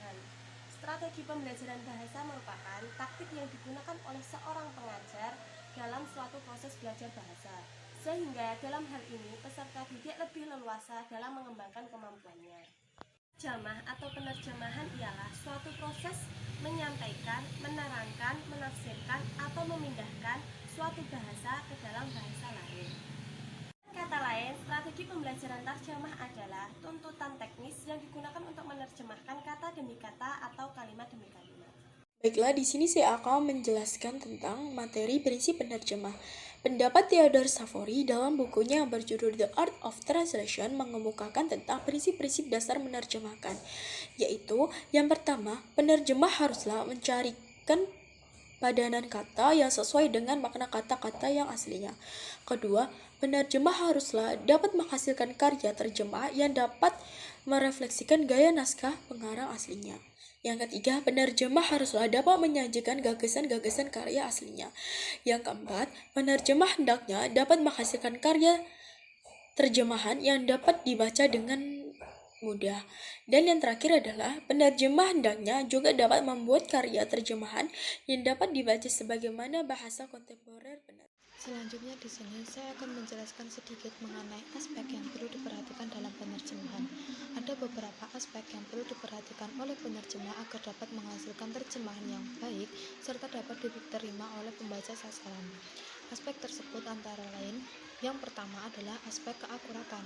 penerjemahan. Strategi pembelajaran bahasa merupakan taktik yang digunakan oleh seorang pengajar dalam suatu proses belajar bahasa, sehingga dalam hal ini peserta didik lebih leluasa dalam mengembangkan kemampuannya. Terjemah atau penerjemahan ialah suatu proses menyampaikan, menerangkan, menafsirkan, atau memindahkan suatu bahasa ke dalam bahasa lain. Kata lain, strategi pembelajaran terjemah adalah tuntutan teknis yang digunakan untuk menerjemahkan kata demi kata atau kalimat demi kalimat. Baiklah, di sini saya akan menjelaskan tentang materi prinsip penerjemah. Pendapat Theodore Safory dalam bukunya yang berjudul The Art of Translation mengemukakan tentang prinsip-prinsip dasar menerjemahkan, yaitu yang pertama, penerjemah haruslah mencarikan padanan kata yang sesuai dengan makna kata-kata yang aslinya. Kedua, penerjemah haruslah dapat menghasilkan karya terjemah yang dapat merefleksikan gaya naskah pengarang aslinya. Yang ketiga, penerjemah haruslah dapat menyajikan gagasan-gagasan karya aslinya. Yang keempat, penerjemah hendaknya dapat menghasilkan karya terjemahan yang dapat dibaca dengan mudah. Dan yang terakhir adalah penerjemah hendaknya juga dapat membuat karya terjemahan yang dapat dibaca sebagaimana bahasa kontemporer benar. Selanjutnya di sini saya akan menjelaskan sedikit mengenai aspek yang perlu diperhatikan dalam penerjemahan. Ada beberapa aspek yang perlu diperhatikan oleh penerjemah agar dapat menghasilkan terjemahan yang baik serta dapat diterima oleh pembaca sasaran. Aspek tersebut antara lain, yang pertama adalah aspek keakuratan.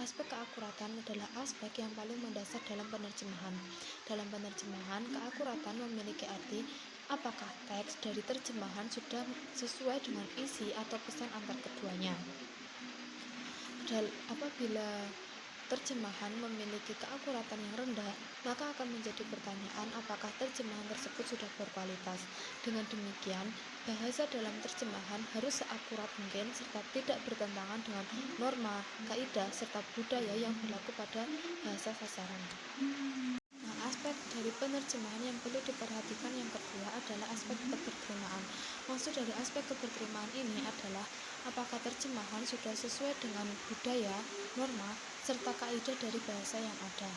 Aspek keakuratan adalah aspek yang paling mendasar dalam penerjemahan. Dalam penerjemahan, keakuratan memiliki arti apakah teks dari terjemahan sudah sesuai dengan isi atau pesan antar keduanya. Apabila terjemahan memiliki keakuratan yang rendah, maka akan menjadi pertanyaan apakah terjemahan tersebut sudah berkualitas. Dengan demikian, bahasa dalam terjemahan harus seakurat mungkin serta tidak bertentangan dengan norma, kaidah, serta budaya yang berlaku pada bahasa sasaran. Aspek dari penerjemahan yang perlu diperhatikan yang kedua adalah aspek keberterimaan. Maksud dari aspek keberterimaan ini adalah apakah terjemahan sudah sesuai dengan budaya, norma, serta kaidah dari bahasa yang ada.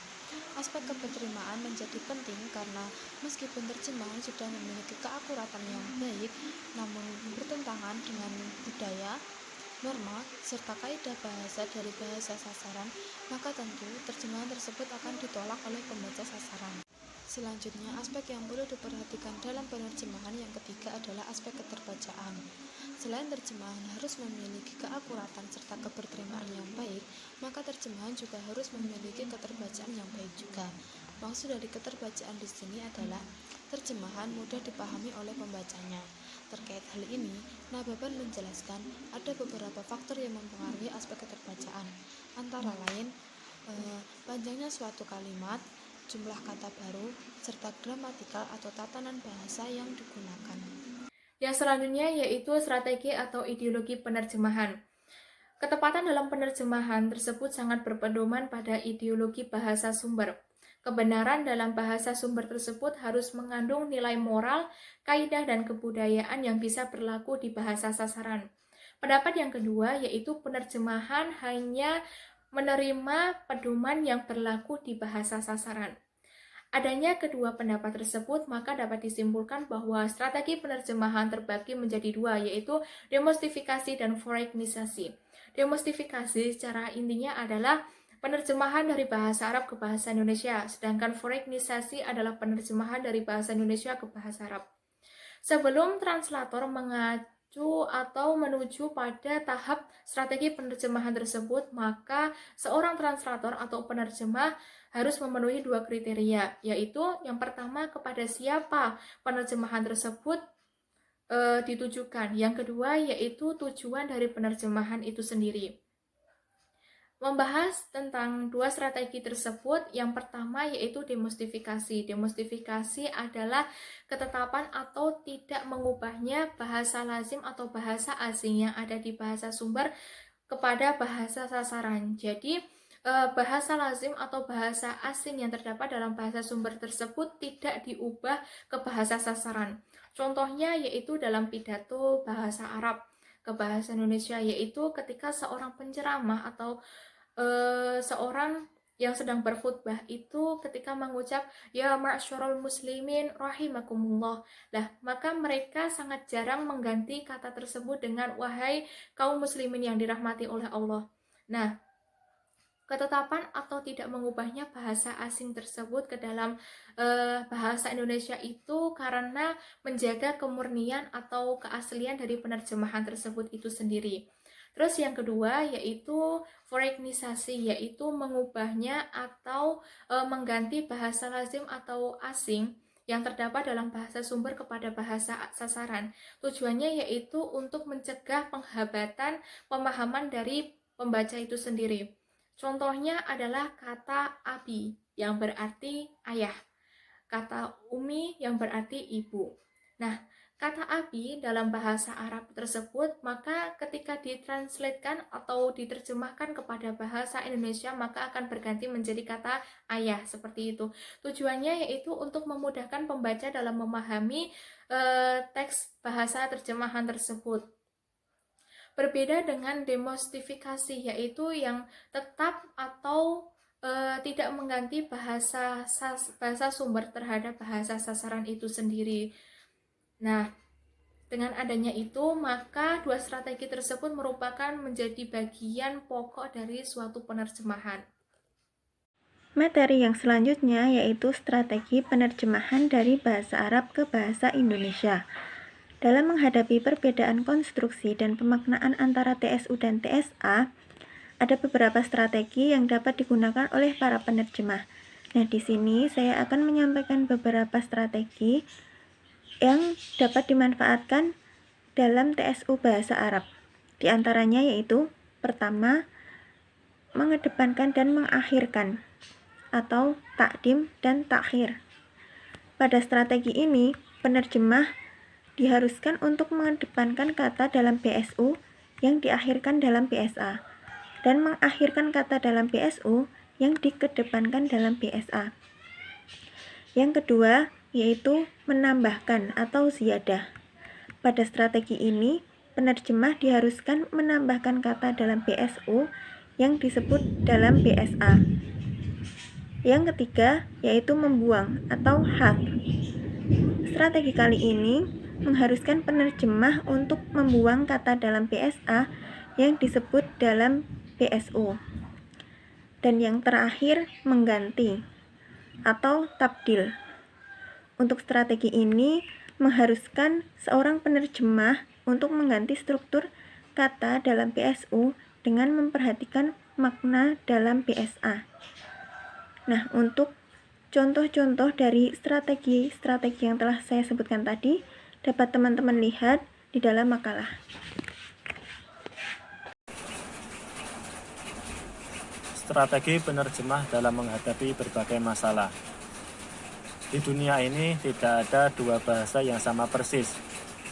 Aspek keberterimaan menjadi penting karena meskipun terjemahan sudah memiliki keakuratan yang baik, namun bertentangan dengan budaya, norma, serta kaidah bahasa dari bahasa sasaran, maka tentu terjemahan tersebut akan ditolak oleh pembaca sasaran. Selanjutnya, aspek yang perlu diperhatikan dalam penerjemahan yang ketiga adalah aspek keterbacaan. Selain terjemahan harus memiliki keakuratan serta keberterimaan yang baik, maka terjemahan juga harus memiliki keterbacaan yang baik juga. Maksud dari keterbacaan di sini adalah terjemahan mudah dipahami oleh pembacanya. Terkait hal ini, Nababan menjelaskan ada beberapa faktor yang mempengaruhi aspek keterbacaan, antara lain panjangnya suatu kalimat, jumlah kata baru, serta gramatikal atau tatanan bahasa yang digunakan. Yang selanjutnya yaitu strategi atau ideologi penerjemahan. Ketepatan dalam penerjemahan tersebut sangat berpedoman pada ideologi bahasa sumber. Kebenaran dalam bahasa sumber tersebut harus mengandung nilai moral, kaidah, dan kebudayaan yang bisa berlaku di bahasa sasaran. Pendapat yang kedua yaitu penerjemahan hanya menerima pedoman yang berlaku di bahasa sasaran. Adanya kedua pendapat tersebut, maka dapat disimpulkan bahwa strategi penerjemahan terbagi menjadi dua, yaitu demostifikasi dan foreignisasi. Demostifikasi secara intinya adalah penerjemahan dari bahasa Arab ke bahasa Indonesia, sedangkan foreignisasi adalah penerjemahan dari bahasa Indonesia ke bahasa Arab. Sebelum translator mengacu atau menuju pada tahap strategi penerjemahan tersebut, maka seorang translator atau penerjemah harus memenuhi dua kriteria, yaitu yang pertama kepada siapa penerjemahan tersebut ditujukan. Yang kedua yaitu tujuan dari penerjemahan itu sendiri. Membahas tentang dua strategi tersebut, yang pertama yaitu demostifikasi. Demostifikasi adalah ketetapan atau tidak mengubahnya bahasa lazim atau bahasa asing yang ada di bahasa sumber kepada bahasa sasaran. Jadi, bahasa lazim atau bahasa asing yang terdapat dalam bahasa sumber tersebut tidak diubah ke bahasa sasaran. Contohnya yaitu dalam pidato bahasa Arab ke bahasa Indonesia, yaitu ketika seorang penceramah atau seorang yang sedang berkhutbah itu ketika mengucap ya ma'syarul muslimin rahimakumullah. Lah, maka mereka sangat jarang mengganti kata tersebut dengan wahai kaum muslimin yang dirahmati oleh Allah. Nah, ketetapan atau tidak mengubahnya bahasa asing tersebut ke dalam bahasa Indonesia itu karena menjaga kemurnian atau keaslian dari penerjemahan tersebut itu sendiri. Terus yang kedua yaitu foreignisasi, yaitu mengubahnya atau mengganti bahasa lazim atau asing yang terdapat dalam bahasa sumber kepada bahasa sasaran. Tujuannya yaitu untuk mencegah penghabatan pemahaman dari pembaca itu sendiri. Contohnya adalah kata abi yang berarti ayah, kata umi yang berarti ibu. Nah, kata abi dalam bahasa Arab tersebut maka ketika ditranslatekan atau diterjemahkan kepada bahasa Indonesia maka akan berganti menjadi kata ayah, seperti itu. Tujuannya yaitu untuk memudahkan pembaca dalam memahami teks bahasa terjemahan tersebut. Berbeda dengan demostifikasi, yaitu yang tetap atau tidak mengganti bahasa sumber terhadap bahasa sasaran itu sendiri. Nah, dengan adanya itu, maka dua strategi tersebut merupakan menjadi bagian pokok dari suatu penerjemahan. Materi yang selanjutnya yaitu strategi penerjemahan dari bahasa Arab ke bahasa Indonesia. Dalam menghadapi perbedaan konstruksi dan pemaknaan antara TSU dan TSA, ada beberapa strategi yang dapat digunakan oleh para penerjemah. Nah, di sini saya akan menyampaikan beberapa strategi yang dapat dimanfaatkan dalam TSU bahasa Arab. Di antaranya yaitu, pertama, mengedepankan dan mengakhirkan atau takdim dan takhir. Pada strategi ini, penerjemah diharuskan untuk mengedepankan kata dalam PSU yang diakhirkan dalam PSA dan mengakhirkan kata dalam PSU yang dikedepankan dalam PSA. Yang kedua yaitu menambahkan atau ziyadah. Pada strategi ini, penerjemah diharuskan menambahkan kata dalam PSU yang disebut dalam PSA. Yang ketiga yaitu membuang atau hadz. Strategi kali ini mengharuskan penerjemah untuk membuang kata dalam PSA yang disebut dalam PSU. Dan yang terakhir, mengganti atau tabdil. Untuk strategi ini mengharuskan seorang penerjemah untuk mengganti struktur kata dalam PSU dengan memperhatikan makna dalam PSA. Nah, untuk contoh-contoh dari strategi-strategi yang telah saya sebutkan tadi dapat teman-teman lihat di dalam makalah. Strategi penerjemah dalam menghadapi berbagai masalah. Di dunia ini tidak ada dua bahasa yang sama persis.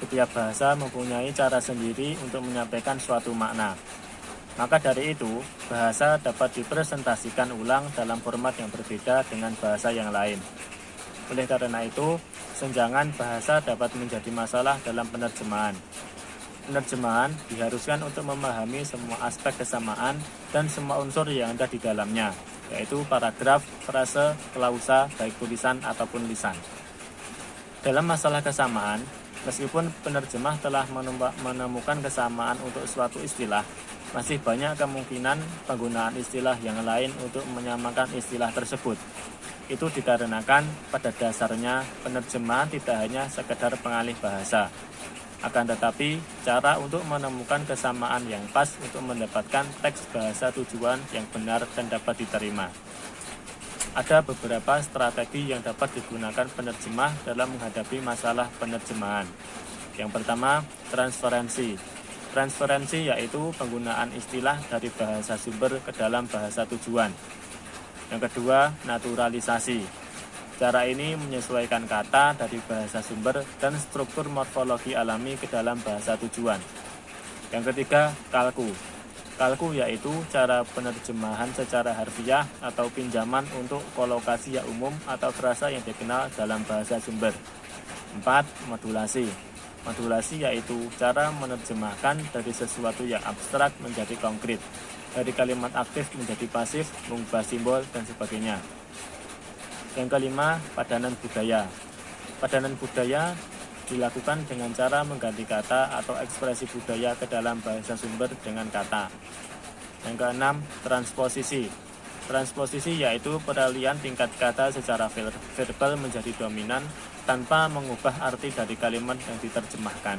Setiap bahasa mempunyai cara sendiri untuk menyampaikan suatu makna. Maka dari itu, bahasa dapat dipresentasikan ulang dalam format yang berbeda dengan bahasa yang lain. Oleh karena itu, senjangan bahasa dapat menjadi masalah dalam penerjemahan. Penerjemahan diharuskan untuk memahami semua aspek kesamaan dan semua unsur yang ada di dalamnya, yaitu paragraf, frase, klausa, baik tulisan ataupun lisan. Dalam masalah kesamaan, meskipun penerjemah telah menemukan kesamaan untuk suatu istilah, masih banyak kemungkinan penggunaan istilah yang lain untuk menyamakan istilah tersebut. Itu dikarenakan pada dasarnya penerjemahan tidak hanya sekedar pengalih bahasa, akan tetapi cara untuk menemukan kesamaan yang pas untuk mendapatkan teks bahasa tujuan yang benar dan dapat diterima. Ada beberapa strategi yang dapat digunakan penerjemah dalam menghadapi masalah penerjemahan. Yang pertama, transferensi. Transferensi yaitu penggunaan istilah dari bahasa sumber ke dalam bahasa tujuan. Yang kedua, naturalisasi. Cara ini menyesuaikan kata dari bahasa sumber dan struktur morfologi alami ke dalam bahasa tujuan. Yang ketiga, kalku. Kalku yaitu cara penerjemahan secara harfiah atau pinjaman untuk kolokasi yang umum atau frasa yang dikenal dalam bahasa sumber. 4. Modulasi. Modulasi yaitu cara menerjemahkan dari sesuatu yang abstrak menjadi konkret. dari kalimat aktif menjadi pasif, mengubah simbol, dan sebagainya. Yang kelima, padanan budaya. Padanan budaya dilakukan dengan cara mengganti kata atau ekspresi budaya ke dalam bahasa sumber dengan kata. Yang keenam, transposisi. Transposisi yaitu peralihan tingkat kata secara verbal menjadi dominan tanpa mengubah arti dari kalimat yang diterjemahkan.